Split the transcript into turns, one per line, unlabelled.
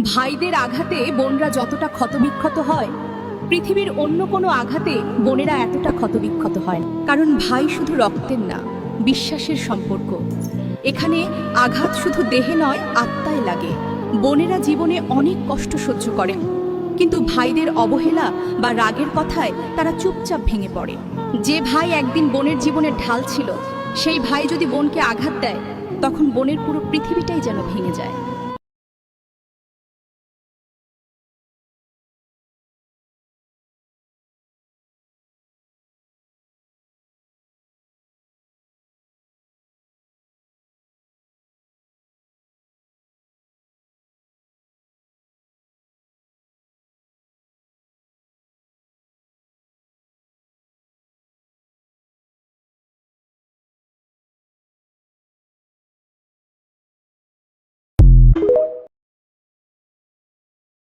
ভাইদের আঘাতে বোনরা যতটা ক্ষতবিক্ষত হয়, পৃথিবীর অন্য কোনো আঘাতে বোনেরা এতটা ক্ষতবিক্ষত হয় না। কারণ ভাই শুধু রক্তের না, বিশ্বাসের সম্পর্ক। এখানে আঘাত শুধু দেহে নয়, আত্মায় লাগে। বোনেরা জীবনে অনেক কষ্ট সহ্য করে, কিন্তু ভাইদের অবহেলা বা রাগের কথায় তারা চুপচাপ ভেঙে পড়ে। যে ভাই একদিন বোনের জীবনের ঢাল ছিল, সেই ভাই যদি বোনকে আঘাত দেয়, তখন বোনের পুরো পৃথিবীটাই যেন ভেঙে যায়।